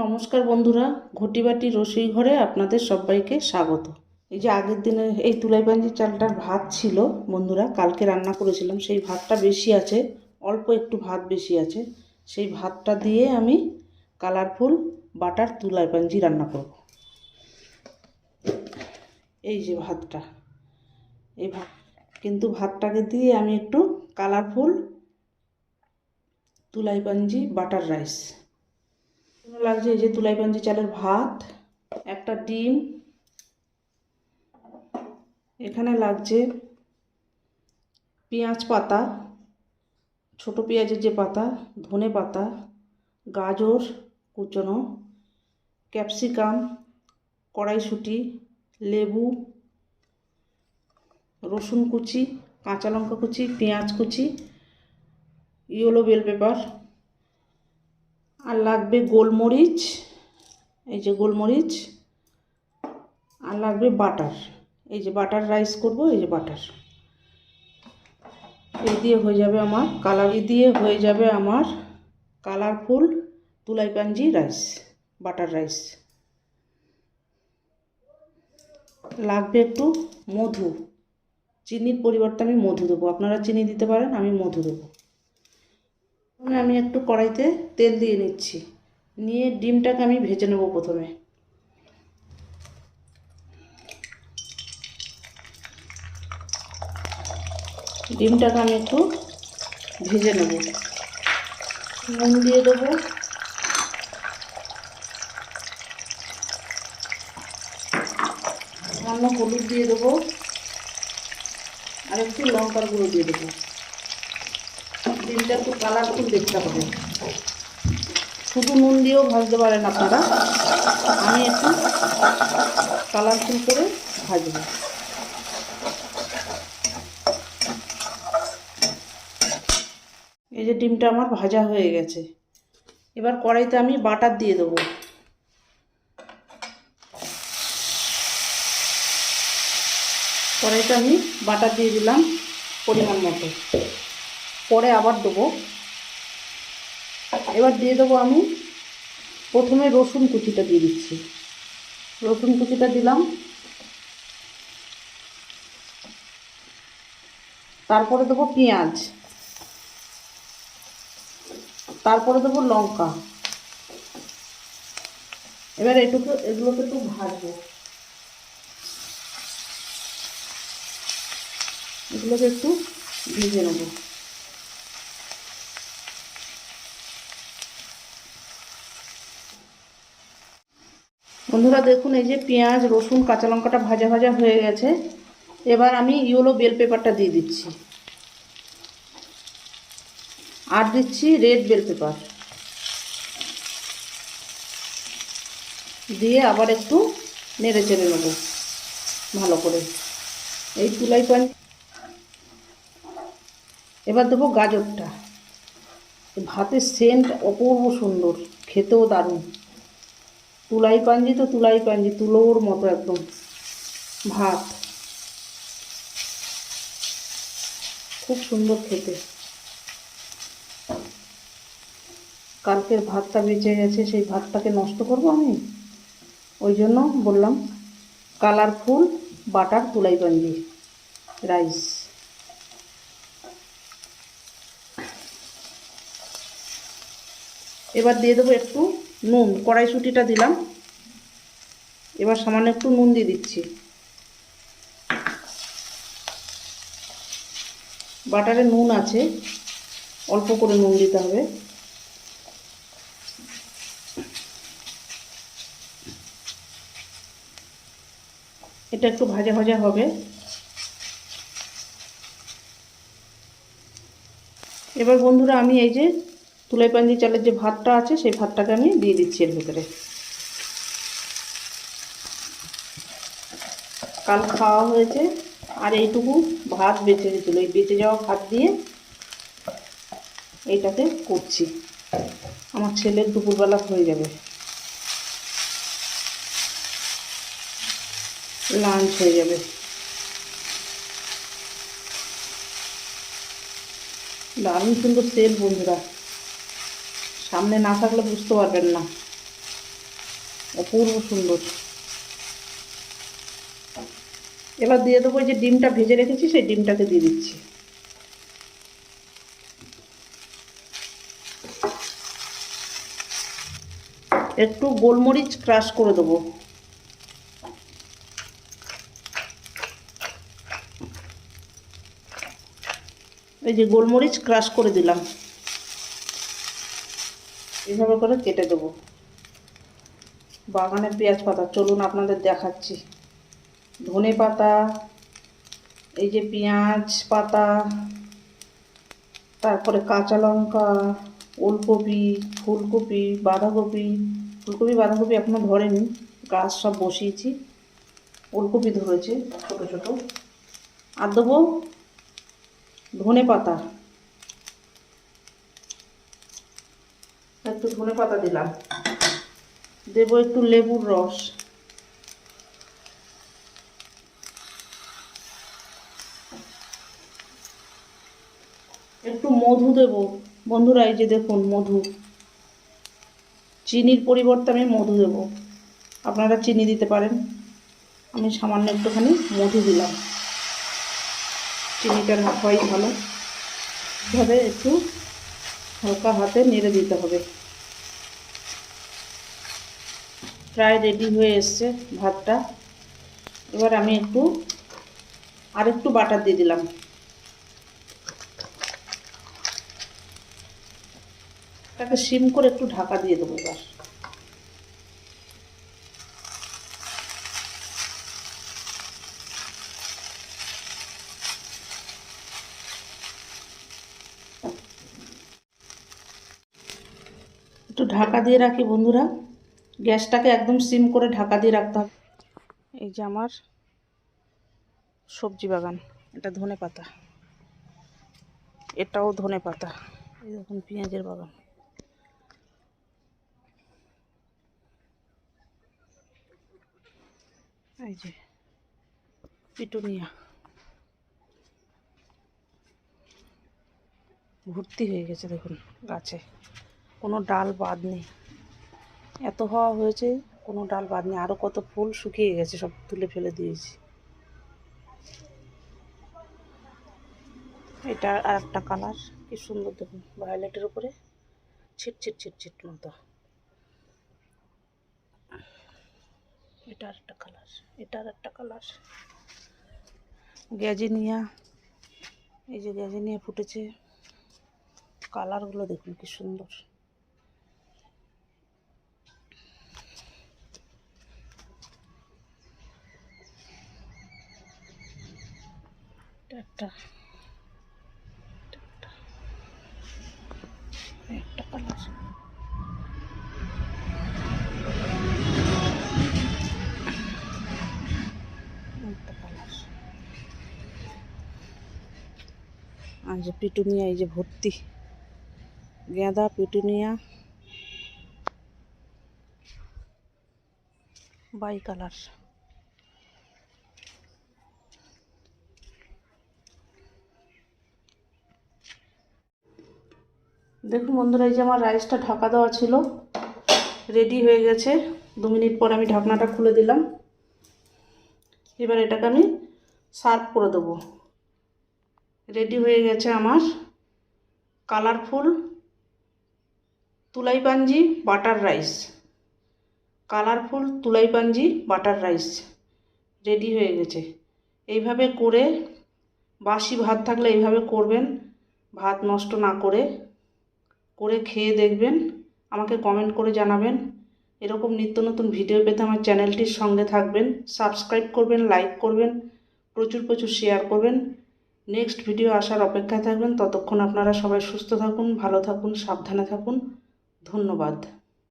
নমস্কার বন্ধুরা, ঘটি বাটির রসুই ঘরে আপনাদের সবাইকে স্বাগত। এই যে আগের দিনের এই তুলাই পাঞ্জি চালটার ভাত ছিল বন্ধুরা, কালকে রান্না করেছিলাম। সেই ভাতটা বেশি আছে, অল্প একটু ভাত বেশি আছে। সেই ভাতটা দিয়ে আমি কালারফুল বাটার তুলাই পাঞ্জি রান্না করব। এই যে ভাতটা, এই ভাত কিন্তু ভাতটাকে দিয়ে আমি একটু কালারফুল তুলাই পাঞ্জি বাটার রাইস লাগছে। এই যে তুলাই পাঞ্জি চালের ভাত, একটা ডিম, এখানে লাগছে পেঁয়াজ পাতা, ছোট পেঁয়াজের যে পাতা, ধনে পাতা, গাজর কুচনো, ক্যাপসিকাম, কড়াইশুঁটি, লেবু, রসুন কুচি, কাঁচা লঙ্কা কুচি, পেঁয়াজ কুচি, ইয়েলো বেল পেপার, আর লাগবে গোলমরিচ, এই যে গোলমরিচ, আর লাগবে বাটার। এই যে বাটার রাইস করব, এই যে বাটার। এই দিয়ে হয়ে যাবে আমার কালারফুল তুলাই পাঞ্জি রাইস, বাটার রাইস। লাগবে একটু মধু, চিনির পরিবর্তে আমি মধু দেবো, আপনারা চিনি দিতে পারেন, আমি মধু দেবো। আমি একটু কড়াইতে তেল দিয়ে নিচ্ছি, নিয়ে ডিমটাকে আমি ভেজে নেব। প্রথমে ডিমটাকে আমি একটু ভেজে নেব। নুন দিয়ে দেবো, সামান্য হলুদ দিয়ে দেবো, আর একটু লঙ্কার গুঁড়ো দিয়ে দেবো। ডিমটা একটু কালারফুল দেখতে হবে। শুধু নুন দিয়েও ভাজতে পারেন আপনারা, আমি একটু কালারফুল করে ভাজবো। এই যে ডিমটা আমার ভাজা হয়ে গেছে। এবার কড়াইতে আমি বাটার দিয়ে দেবো। কড়াইতে আমি বাটার দিয়ে দিলাম পরিমাণ মতো, পরে আবার দেবো। এবার দিয়ে দেবো আমি প্রথমে রসুন কুচিটা দিয়ে দিচ্ছি। রসুন কুচিটা দিলাম, তারপরে দেবো পেঁয়াজ, তারপরে দেবো লঙ্কা। এবার এগুলোকে একটু ভাজবো, এগুলোকে একটু ভেজে নেব। বন্ধুরা দেখুন, এই যে পেঁয়াজ, রসুন, কাঁচা লঙ্কাটা ভাজা ভাজা হয়ে গেছে। এবার আমি ইয়েলো বেল পেপারটা দিয়ে দিচ্ছি, আর দিচ্ছি রেড বেল পেপার, দিয়ে আবার একটু নেড়ে চেড়ে নেব ভালো করে এই তুলাই পাঞ্জি। এবার দেবো গাজরটা। ভাতের সেন্ট অপূর্ব সুন্দর, খেতেও দারুণ। তুলাই পাঞ্জি তো তুলাই পাঞ্জি, তুলোর মতো একদম ভাত, খুব সুন্দর খেতে। কালকের ভাতটা বেঁচে গেছে, সেই ভাতটাকে নষ্ট করব আমি? ওই জন্য বললাম কালারফুল বাটার তুলাই পাঞ্জি রাইস। এবার দিয়ে দেবো একটু নুন, কড়াইশুঁটিটা দিলাম, এবার সামান্য একটু নুন দিয়ে দিচ্ছি। বাটারে নুন আছে, অল্প করে নুন দিতে হবে। এটা একটু ভাজা ভাজা হবে। এবার বন্ধুরা আমি এই যে তুলাই পাঞ্জি চালের যে ভাতটা আছে, সেই ভাতটাকে আমি দিয়ে দিচ্ছি এর ভিতরে। কাল খাওয়া হয়েছে, আর এইটুকু ভাত বেঁচে গেছিলো, এই বেঁচে যাওয়া ভাত দিয়ে এইটাকে করছি। আমার ছেলের দুপুরবেলা হয়ে যাবে, লাঞ্চ হয়ে যাবে। দারুণ সুন্দর সেল বন্ধুরা, সামনে না থাকলে বুঝতে পারবেন না। অপূর্ব সুন্দর। এবার দিয়ে দেবো যে ডিমটা ভেজে রেখেছি, সেই ডিমটাকে দিয়ে দিচ্ছি। একটু গোলমরিচ ক্রাশ করে দেবো। এই যে গোলমরিচ ক্রাশ করে দিলাম, এইভাবে করে কেটে দেবো। বাগানের পেঁয়াজ পাতা, চলুন আপনাদের দেখাচ্ছি। ধনে পাতা, এই যে পেঁয়াজ পাতা, তারপরে কাঁচা লঙ্কা, ওলকপি, ফুলকপি, বাঁধাকপি। ফুলকপি বাঁধাকপি এখনো ধরেনি, গাছ সব বসিয়েছি। ওলকপি ধরেছে ছোট ছোট। আর দেবো ধনে পাতা, একটু ধনে পাতা দিলাম। দেবো একটু লেবুর রস, একটু মধু দেব বন্ধুরা। এই যে দেখুন মধু, চিনির পরিবর্তে আমি মধু দেব, আপনারা চিনি দিতে পারেন। আমি সামান্য একটুখানি মধু দিলাম, চিনিটা না খাওয়াই ভালো। এভাবে একটু হালকা হাতে নেড়ে দিতে হবে। প্রায় রেডি হয়ে এসছে ভাতটা। এবার আমি আরেকটু বাটার দিয়ে দিলাম। এটাকে সিম করে একটু ঢাকা দিয়ে দেবো। এবার একটু ঢাকা দিয়ে রাখি বন্ধুরা, গ্যাসটাকে একদম সিম করে ঢাকা দিয়ে রাখতে হবে। এই যে আমার সবজি বাগান, এটা ধনে পাতা, এটাও ধনে পাতা। এই দেখুন পেঁয়াজের বাগান। এই যে পিটুনিয়া ভর্তি হয়ে গেছে দেখুন গাছে, কোনো ডাল বাদ নেই। এত হওয়া হয়েছে, কোনো ডাল বাদ নেই। আরও কত ফুল শুকিয়ে গেছে, সব তুলে ফেলে দিয়েছি। এটা আর একটা কালার, কি সুন্দর দেখুন, ভায়োলেটের উপরে ছিট ছিট ছিট ছিট মতো। এটা আর একটা কালার, এটা আর একটা কালার। গ্যাজিনিয়া, এই যে গ্যাজিনিয়া ফুটেছে, কালারগুলো দেখুন কি সুন্দর। একটা একটা কালার, একটা কালার। আর যে পিটুনিয়া, এই যে ভর্তি গাঁদা, পিটুনিয়া, বাই কালার। দেখুন বন্ধুরা, এই যে আমার রাইসটা ঢাকা দেওয়া ছিল, রেডি হয়ে গেছে। 2 মিনিট পর আমি ঢাকনাটা খুলে দিলাম। এবার এটাকে আমি সার্ভ করে দেবো। রেডি হয়ে গেছে আমার colourful তুলাই পাঞ্জি butter rice. Colourful তুলাই পাঞ্জি butter rice ready হয়ে গেছে। এইভাবে করে, বাসি ভাত থাকলে এইভাবে করবেন, ভাত নষ্ট না করে খেয়ে দেখবেন, আমাকে কমেন্ট করে জানাবেন। এরকম নিত্য নতুন ভিডিও পেতে আমার চ্যানেলটির সঙ্গে থাকবেন, সাবস্ক্রাইব করবেন, লাইক করবেন, প্রচুর প্রচুর শেয়ার করবেন। নেক্সট ভিডিও আসার অপেক্ষায় থাকবেন। ততক্ষণ আপনারা সবাই সুস্থ থাকুন, ভালো থাকুন, সাবধানে থাকুন। ধন্যবাদ।